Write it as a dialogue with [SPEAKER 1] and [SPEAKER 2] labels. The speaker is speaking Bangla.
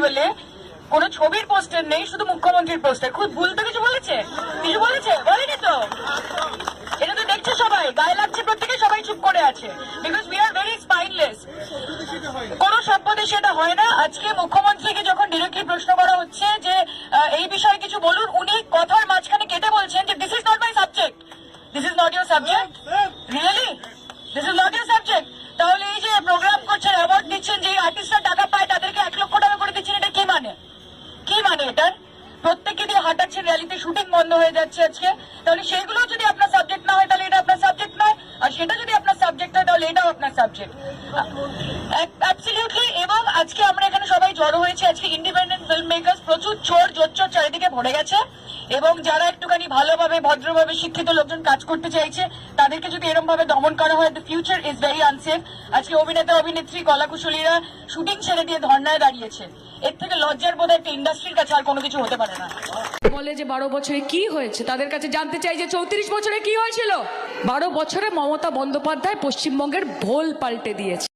[SPEAKER 1] ফেস্টিভ্যালে কোনো ছবির পোস্টার নেই, শুধু মুখ্যমন্ত্রীর পোস্টার। খুব ভুল তো কিছু বলেছে? কিছু বলেছে? বলেনি তো। এটা তো দেখছে সবাই, গায়ে লাগছে প্রত্যেকে, সবাই চুপ করে আছে, because we are very spineless. কোন সভ্যদেশে সেটা হয় না। আজকে মুখ্যমন্ত্রীকে যখন ডিরেক্টলি প্রশ্ন করা হচ্ছে যে এই বিষয়ে কিছু বলুন, উনি কথার মাঝখানে কেটে বলছেন যে this is not my subject. This is not your subject? Really this is not your subject? তাহলে এই যে প্রোগ্রাম করছেন, অ্যাওয়ার্ড দিচ্ছেন, যে আর্টিস্টরা টাকা পায় তাদেরকে 1 লক্ষ টাকা করে দিচ্ছেন, এটা কি মানে? কি মানে এটার? প্রত্যেককে দিয়ে হাঁটাচ্ছেন, র্যালিতে শুটিং বন্ধ হয়ে যাচ্ছে আজকে। তাহলে সেগুলো যদি আপনার সাবজেক্ট না হয় তাহলে এটা আপনার সাবজেক্ট নয়, আর সেটা যদি আপনার সাবজেক্ট হয় তাহলে এটাও আপনার সাবজেক্ট। অ্যাবসলিউটলি। এবং আজকে আমরা এখানে সবাই জড়ো হয়েছে, আজকে ইন্ডিপেন্ডেন্ট ফিল্ম মেকার্স, প্রচুর চোর জোচ্চোর চারিদিকে ভরে গেছে, এবং যারা একটুখানি ভালোভাবে ভদ্রভাবে শিক্ষিত লোকজন কাজ করতে চাইছে তাদেরকে যদি এরকম ভাবে দমন করা হয়, the future is very unsafe. আজকে অভিনেতা অভিনেত্রী কলাকুশলীরা শুটিং ছেড়ে দিয়ে ধর্নায় দাঁড়িয়েছে। এর থেকে লজ্জার বোধ একটা ইন্ডাস্ট্রির কাছে আর কোনো কিছু হতে পারে না।
[SPEAKER 2] বলে যে 12 বছরে কি হয়েছে, তাদের কাছে জানতে চাই যে 34 বছরে কি হয়েছিল। 12 বছরে মমতা বন্দ্যোপাধ্যায় পশ্চিমবঙ্গের ভোল পাল্টে দিয়েছে।